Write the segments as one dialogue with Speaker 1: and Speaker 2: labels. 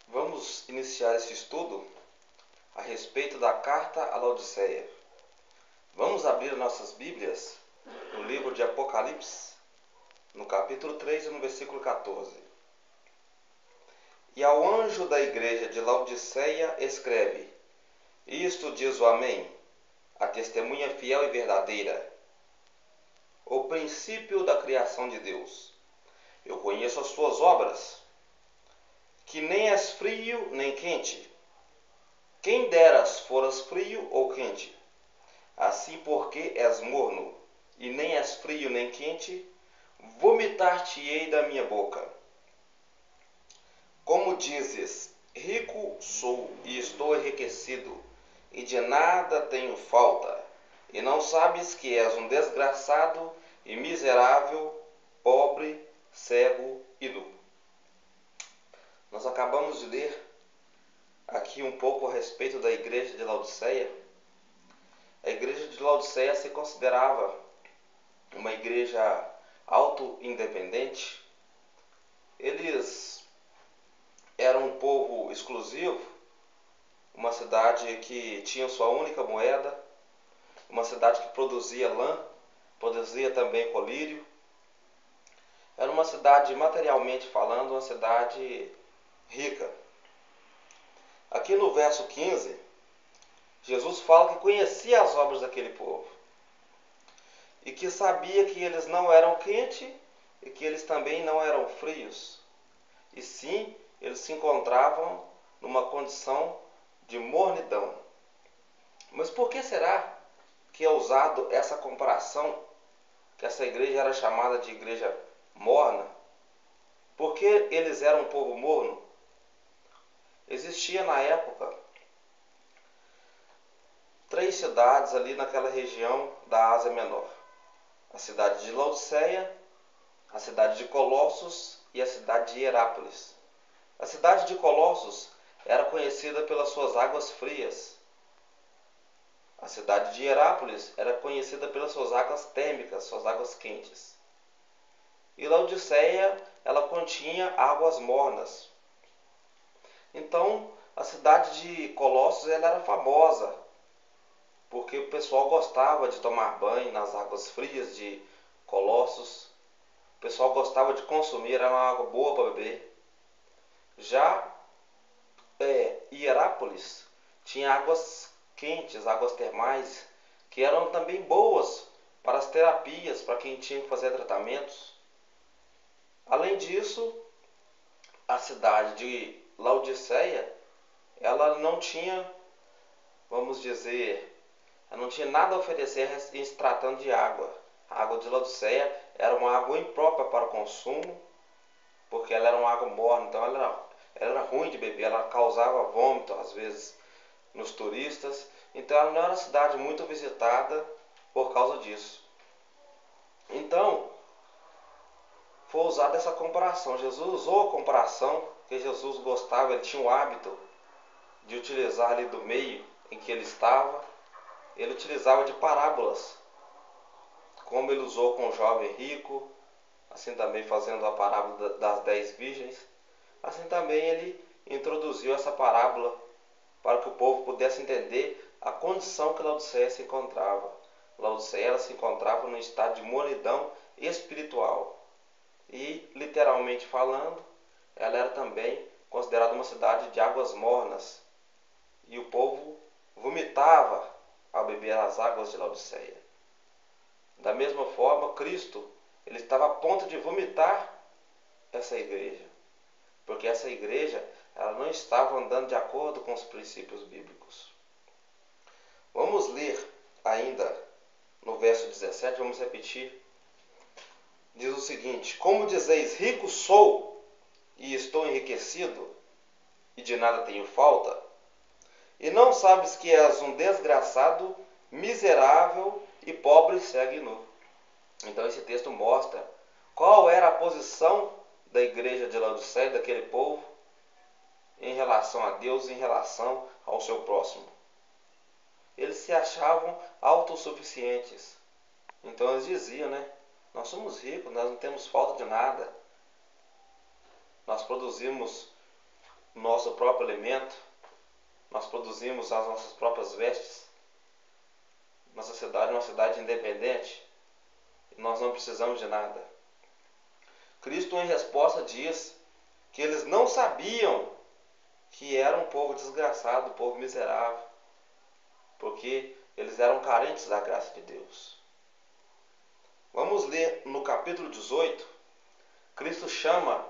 Speaker 1: Vamos iniciar esse estudo a respeito da carta à Laodiceia. Vamos abrir nossas Bíblias no livro de Apocalipse, no capítulo 3 e no versículo 14. E ao anjo da igreja de Laodiceia escreve: Isto diz o Amém, a testemunha fiel e verdadeira, o princípio da criação de Deus. Eu conheço as tuas obras, que nem és frio nem quente. Quem deras foras frio ou quente. Assim, porque és morno, e nem és frio nem quente, vomitar-te-ei da minha boca. Como dizes, rico sou e estou enriquecido, e de nada tenho falta, e não sabes que és um desgraçado e miserável, pobre, cego e nu. Nós acabamos de ler aqui um pouco a respeito da igreja de Laodiceia. A igreja de Laodiceia se considerava uma igreja auto-independente. Eles eram um povo exclusivo, uma cidade que tinha sua única moeda, uma cidade que produzia lã, produzia também colírio. Era uma cidade, materialmente falando, uma cidade rica. Aqui no verso 15, Jesus fala que conhecia as obras daquele povo e que sabia que eles não eram quentes e que eles também não eram frios. E sim, eles se encontravam numa condição de mornidão. Mas por que será que é usado essa comparação, que essa igreja era chamada de igreja morna? Por que eles eram um povo morno? Existia na época 3 cidades ali naquela região da Ásia Menor: a cidade de Laodiceia, a cidade de Colossos e a cidade de Hierápolis. A cidade de Colossos era conhecida pelas suas águas frias. A cidade de Hierápolis era conhecida pelas suas águas térmicas, suas águas quentes. E Laodiceia, ela continha águas mornas. Então, a cidade de Colossos ela era famosa, porque o pessoal gostava de tomar banho nas águas frias de Colossos. O pessoal gostava de consumir, era uma água boa para beber. Já Hierápolis tinha águas quentes, águas termais, que eram também boas para as terapias, para quem tinha que fazer tratamentos. Além disso, a cidade de Laodiceia, ela não tinha, vamos dizer, ela não tinha nada a oferecer em se tratando de água. A água de Laodiceia era uma água imprópria para o consumo, porque ela era uma água morna, então ela era ruim de beber, ela causava vômito às vezes nos turistas. Então ela não era uma cidade muito visitada por causa disso. Então, foi usada essa comparação. Jesus usou a comparação, porque Jesus gostava, ele tinha o hábito de utilizar ali do meio em que ele estava, ele utilizava de parábolas, como ele usou com o jovem rico, assim também fazendo a parábola das 10 virgens. Assim também ele introduziu essa parábola para que o povo pudesse entender a condição que Laodiceia se encontrava. Laodiceia ela se encontrava num estado de mornidão espiritual. E, literalmente falando, ela era também considerada uma cidade de águas mornas. E o povo vomitava ao beber as águas de Laodiceia. Da mesma forma, Cristo ele estava a ponto de vomitar essa igreja, porque essa igreja ela não estava andando de acordo com os princípios bíblicos. Vamos ler ainda no verso 17, vamos repetir. Diz o seguinte: Como dizeis, rico sou e estou enriquecido, e de nada tenho falta, e não sabes que és um desgraçado, miserável e pobre, cego e nu. Então esse texto mostra qual era a posição da igreja de Laodiceia, daquele povo, em relação a Deus, em relação ao seu próximo. Eles se achavam autossuficientes. Então eles diziam, nós somos ricos, nós não temos falta de nada. Nós produzimos nosso próprio alimento, nós produzimos as nossas próprias vestes. Nossa cidade é uma cidade independente e nós não precisamos de nada. Cristo, em resposta, diz que eles não sabiam que era um povo desgraçado, um povo miserável, porque eles eram carentes da graça de Deus. Vamos ler no capítulo 18, Cristo chama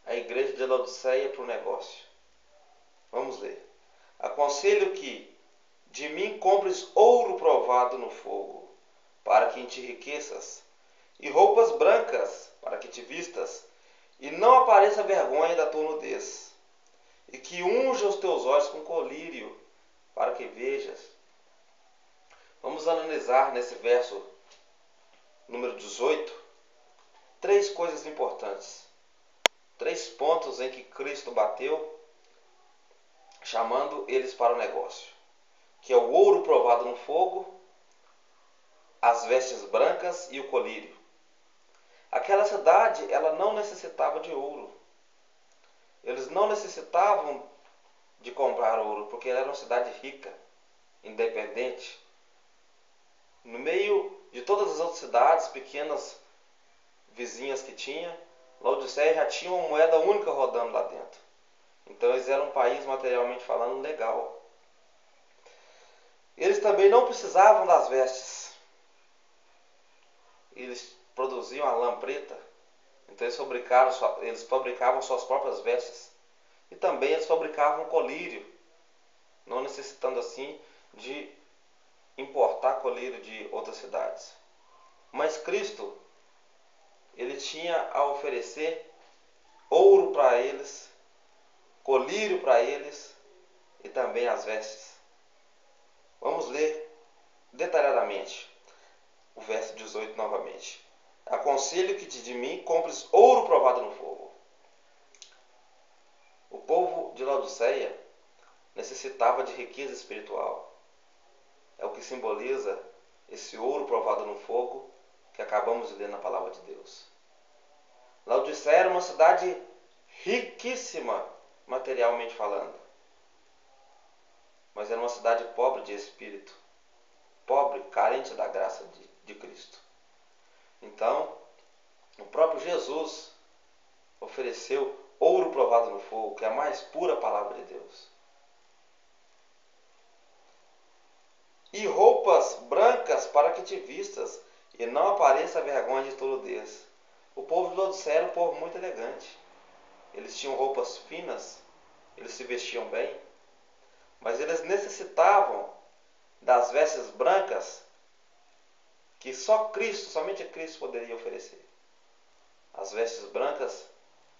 Speaker 1: a igreja de Laodiceia para o negócio. Vamos ler. Aconselho que de mim compres ouro provado no fogo, para que te enriqueças, e roupas brancas, para que te vistas, e não apareça vergonha da tua nudez, e que unja os teus olhos com colírio, para que vejas. Vamos analisar nesse verso número 18, 3 coisas importantes. 3 pontos em que Cristo bateu, chamando eles para o negócio. Que é o ouro provado no fogo, as vestes brancas e o colírio. Aquela cidade, ela não necessitava de ouro. Eles não necessitavam de comprar ouro, porque ela era uma cidade rica, independente. No meio de todas as outras cidades pequenas, vizinhas que tinha, Laodiceia já tinha uma moeda única rodando lá dentro. Então eles eram um país, materialmente falando, legal. Eles também não precisavam das vestes. Eles produziam a lã preta. Então eles fabricavam suas próprias vestes. E também eles fabricavam colírio, não necessitando assim de importar colírio de outras cidades. Mas Cristo, ele tinha a oferecer ouro para eles, colírio para eles e também as vestes. Vamos ler detalhadamente o verso 18 novamente. Aconselho que de mim compres ouro provado no fogo. O povo de Laodiceia necessitava de riqueza espiritual. É o que simboliza esse ouro provado no fogo que acabamos de ler na palavra de Deus. Laodiceia era uma cidade riquíssima, materialmente falando. Mas era uma cidade pobre de espírito. Pobre, carente da graça de Cristo. Então, o próprio Jesus ofereceu ouro provado no fogo, que é a mais pura palavra de Deus. E roupas brancas para que te vistas, e não apareça a vergonha de tua nudez. O povo de Laodiceia era um povo muito elegante. Eles tinham roupas finas, eles se vestiam bem, mas eles necessitavam das vestes brancas que só Cristo, somente Cristo poderia oferecer. As vestes brancas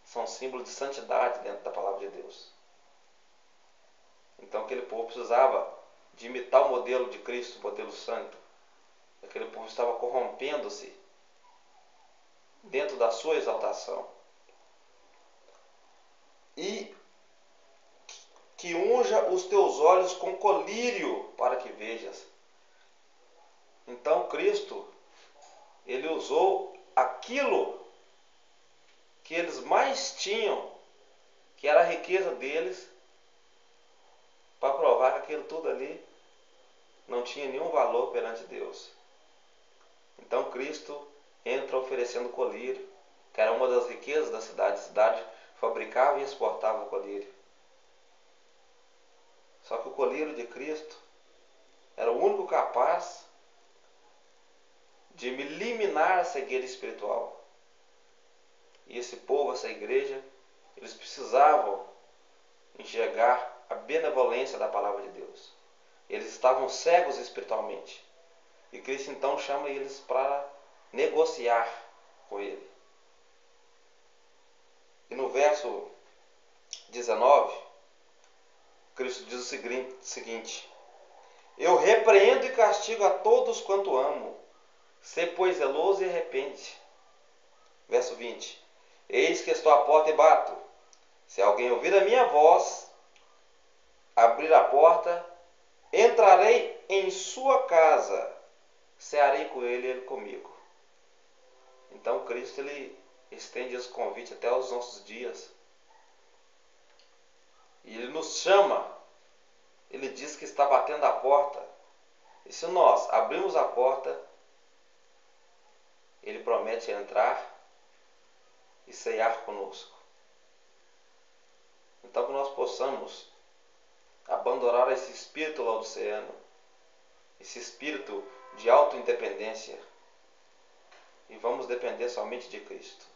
Speaker 1: são símbolo de santidade dentro da palavra de Deus. Então aquele povo precisava de imitar o modelo de Cristo, o modelo santo. Aquele povo estava corrompendo-se dentro da sua exaltação. E que unja os teus olhos com colírio para que vejas. Então Cristo, ele usou aquilo que eles mais tinham, que era a riqueza deles, para provar que aquilo tudo ali não tinha nenhum valor perante Deus. Então Cristo entra oferecendo colírio, que era uma das riquezas da cidade. A cidade fabricava e exportava o colírio. Só que o colírio de Cristo era o único capaz de eliminar a cegueira espiritual. E esse povo, essa igreja, eles precisavam enxergar a benevolência da palavra de Deus. Eles estavam cegos espiritualmente. E Cristo então chama eles para negociar com ele. E no verso 19, Cristo diz o seguinte: eu repreendo e castigo a todos quanto amo. Sê, pois, zeloso e arrepende. Verso 20. Eis que estou à porta e bato. Se alguém ouvir a minha voz, abrir a porta, entrarei em sua casa, cearei com ele e ele comigo. Então Cristo, ele estende esse convite até aos nossos dias. E Ele nos chama. Ele diz que está batendo a porta. E se nós abrirmos a porta, Ele promete entrar e ceiar conosco. Então que nós possamos abandonar esse espírito laodiceano, esse espírito de autoindependência, e vamos depender somente de Cristo.